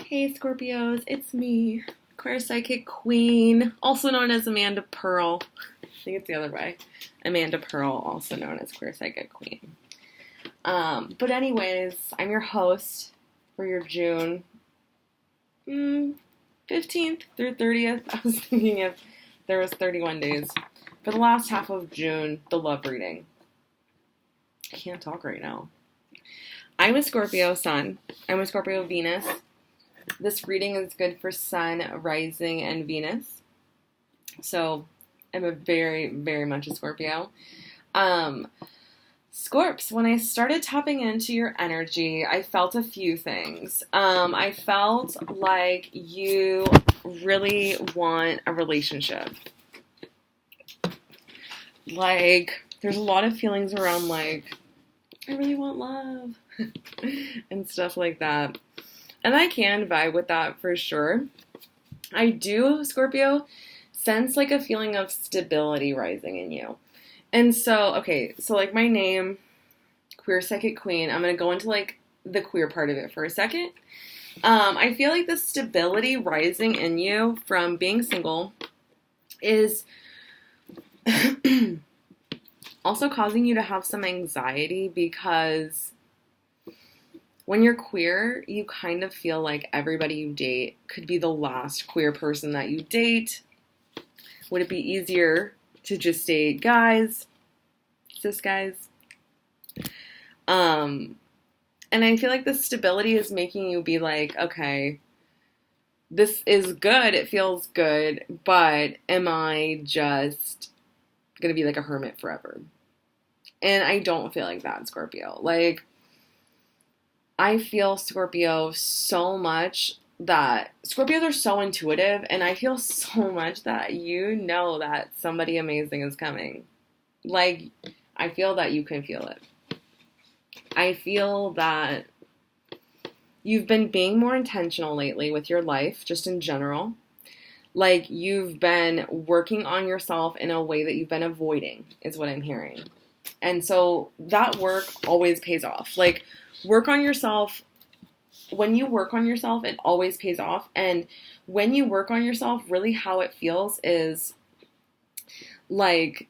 Hey Scorpios, it's me, Queer Psychic Queen, also known as Amanda Pearl. I think it's the other way. Amanda Pearl, also known as Queer Psychic Queen. But anyways, I'm your host for your June 15th through 30th. I was thinking if there was 31 days. For the last half of June, the love reading. I can't talk right now. I'm a Scorpio Sun. I'm a Scorpio Venus. This reading is good for Sun, Rising, and Venus. So I'm a very, very much a Scorpio. Scorps, when I started tapping into your energy, I felt a few things. I felt like you really want a relationship. Like, there's a lot of feelings around, like, I really want love and stuff like that. And I can vibe with that for sure. I do, Scorpio, sense like a feeling of stability rising in you. And so, okay, so like my name, Queer Psychic Queen, I'm going to go into like the queer part of it for a second. I feel like the stability rising in you from being single is also causing you to have some anxiety because when you're queer, you kind of feel like everybody you date could be the last queer person that you date. Would it be easier to just date guys, cis guys? And I feel like the stability is making you be like, okay, this is good, it feels good, but am I just gonna be like a hermit forever? And I don't feel like that, Scorpio. Like, I feel Scorpio so much that Scorpios are so intuitive, and I feel so much that you know that somebody amazing is coming. Like, I feel that you can feel it. I feel that you've been being more intentional lately with your life, just in general. Like, you've been working on yourself in a way that you've been avoiding, is what I'm hearing. And so that work always pays off. Like, work on yourself. When you work on yourself, it always pays off. And when you work on yourself, really how it feels is like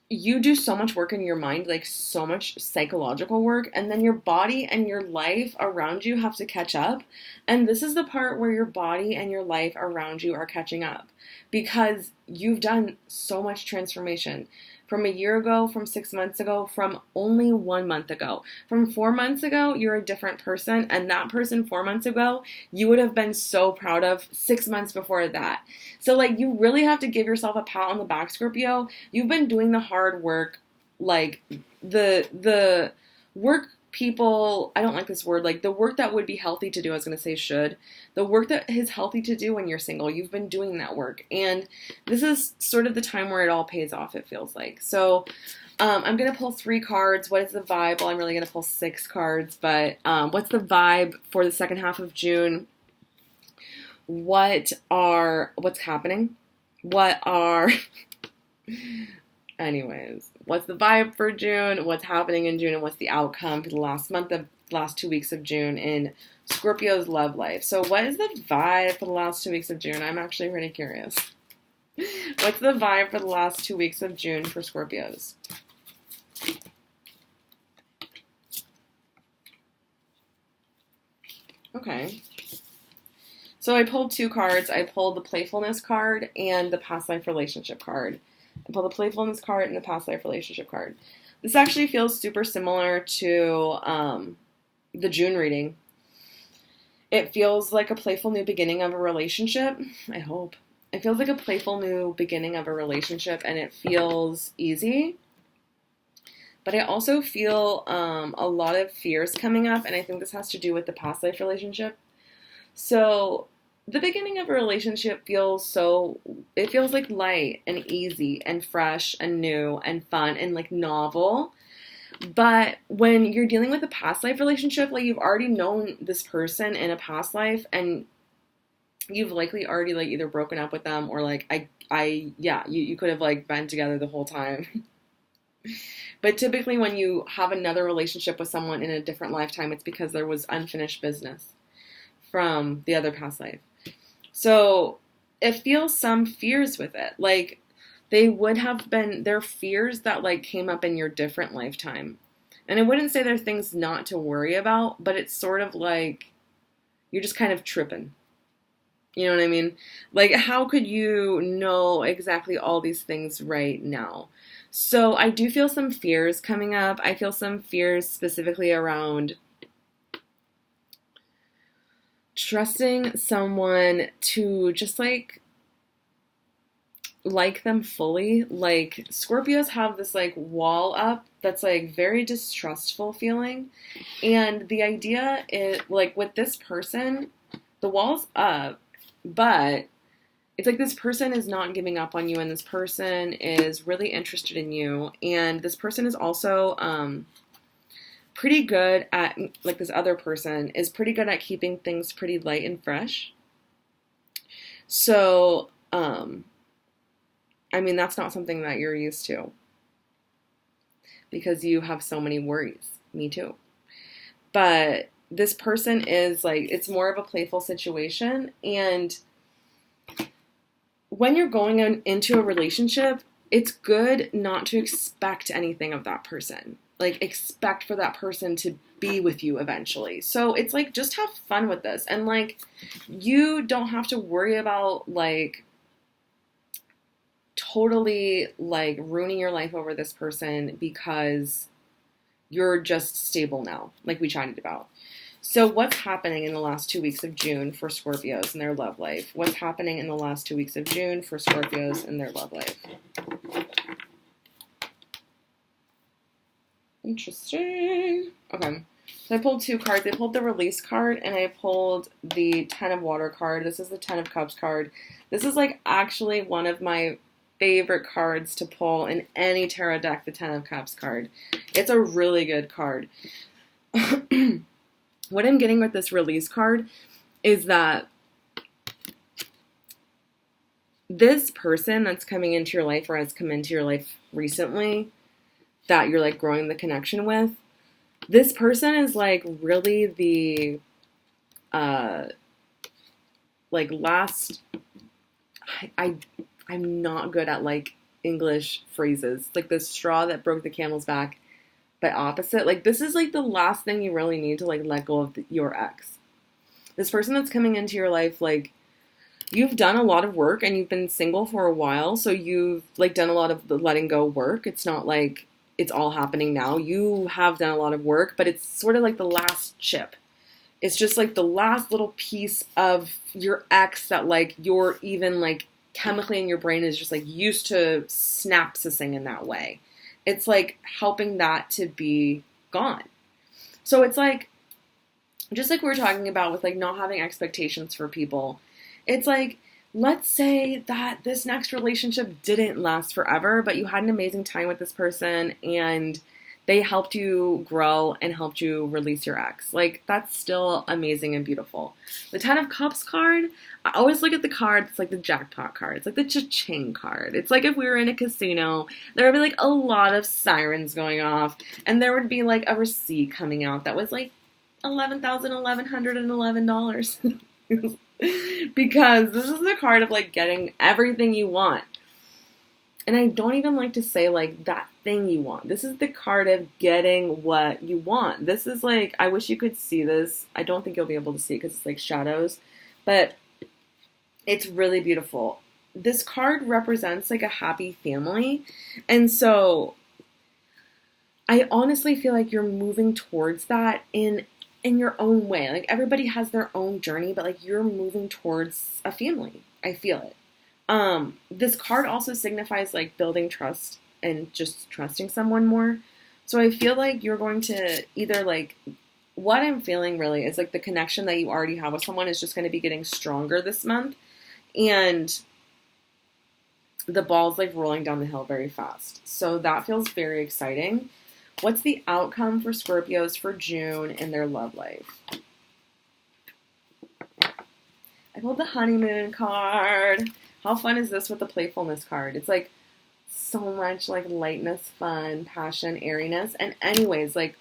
you do so much work in your mind, like so much psychological work, and then your body and your life around you have to catch up. And this is the part where your body and your life around you are catching up because you've done so much transformation. From a year ago, from 6 months ago, from only 1 month ago. From 4 months ago, you're a different person. And that person 4 months ago, you would have been so proud of 6 months before that. So, like, you really have to give yourself a pat on the back, Scorpio. You've been doing the hard work, like, the work people, I don't like this word, like, the work that would be healthy to do, I was going to say should. The work that is healthy to do when you're single, you've been doing that work. And this is sort of the time where it all pays off, it feels like. So I'm going to pull 3 cards. What is the vibe? Well, I'm really going to pull 6 cards, but what's the vibe for the second half of June? What's happening? Anyways, what's the vibe for June? What's happening in June? And what's the outcome for the last 2 weeks of June in Scorpio's love life? So what is the vibe for the last 2 weeks of June? I'm actually really curious. What's the vibe for the last 2 weeks of June for Scorpios? Okay. So I pulled 2 cards. I pulled the playfulness card and the past life relationship card. I pulled the playfulness card and the past life relationship card. This actually feels super similar to the June reading. It feels like a playful new beginning of a relationship. I hope. It feels like a playful new beginning of a relationship, and it feels easy. But I also feel a lot of fears coming up, and I think this has to do with the past life relationship. So the beginning of a relationship feels like light and easy and fresh and new and fun and like novel. But when you're dealing with a past life relationship, like you've already known this person in a past life and you've likely already like either broken up with them or like you could have like been together the whole time. But typically when you have another relationship with someone in a different lifetime, it's because there was unfinished business. from the other past life. So it feels some fears with it. Like they would have been, their fears that like came up in your different lifetime. And I wouldn't say they're things not to worry about, but it's sort of like you're just kind of tripping. You know what I mean? Like, how could you know exactly all these things right now? So I do feel some fears coming up. I feel some fears specifically around trusting someone to just like them fully. Like Scorpios have this like wall up that's like very distrustful feeling. And the idea is like with this person, the wall's up, but it's like this person is not giving up on you, and this person is really interested in you, and this person is also pretty good at, like this other person is pretty good at keeping things pretty light and fresh. So I mean, that's not something that you're used to because you have so many worries. Me too. But this person is like, it's more of a playful situation. And when you're going into a relationship, it's good not to expect anything of that person. Like, expect for that person to be with you eventually. So it's like, just have fun with this. And like, you don't have to worry about like totally like ruining your life over this person because you're just stable now, like we chatted about. So what's happening in the last 2 weeks of June for Scorpios in their love life? What's happening in the last 2 weeks of June for Scorpios in their love life? Interesting. Okay. So I pulled 2 cards. I pulled the Release card and I pulled the Ten of Water card. This is the Ten of Cups card. This is like actually one of my favorite cards to pull in any tarot deck, the Ten of Cups card. It's a really good card. What I'm getting with this Release card is that this person that's coming into your life or has come into your life recently that you're like growing the connection with, this person is like really the like last I'm not good at like English phrases, like the straw that broke the camel's back, but opposite. Like this is like the last thing you really need to like let go of your ex. This person that's coming into your life, like you've done a lot of work and you've been single for a while, so you've like done a lot of the letting go work. It's not like it's all happening now. You have done a lot of work, but it's sort of like the last chip. It's just like the last little piece of your ex that like you're even like chemically in your brain is just like used to synapsising in that way. It's like helping that to be gone. So it's like, just like we were talking about with like not having expectations for people, it's like, let's say that this next relationship didn't last forever, but you had an amazing time with this person and they helped you grow and helped you release your ex. Like, that's still amazing and beautiful. The Ten of Cups card, I always look at the card, it's like the jackpot card. It's like the cha-ching card. It's like if we were in a casino, there would be like a lot of sirens going off, and there would be like a receipt coming out that was like $11,111. Because this is the card of like getting everything you want. And I don't even like to say like that thing you want. This is the card of getting what you want. This is like, I wish you could see this. I don't think you'll be able to see it because it's like shadows, but it's really beautiful. This card represents like a happy family. And so I honestly feel like you're moving towards that in your own way. Like everybody has their own journey, but like you're moving towards a family. I feel it. This card also signifies like building trust and just trusting someone more. So I feel like you're going to either like, what I'm feeling really is like the connection that you already have with someone is just going to be getting stronger this month. And the ball's like rolling down the hill very fast. So that feels very exciting. What's the outcome for Scorpios for June in their love life? I pulled the honeymoon card. How fun is this with the playfulness card? It's like so much like lightness, fun, passion, airiness. And anyways, like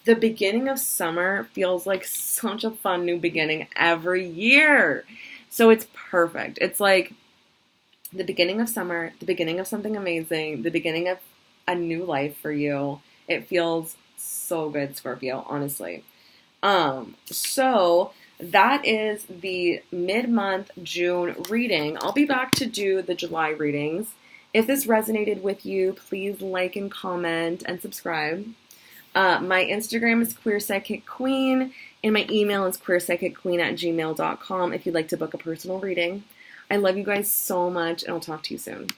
the beginning of summer feels like such a fun new beginning every year. So it's perfect. It's like the beginning of summer, the beginning of something amazing, the beginning of a new life for you. It feels so good, Scorpio, honestly. So that is the mid-month June reading. I'll be back to do the July readings. If this resonated with you, please like and comment and subscribe. My Instagram is Queer Psychic Queen, and my email is queerpsychicqueen@gmail.com if you'd like to book a personal reading. I love you guys so much, and I'll talk to you soon.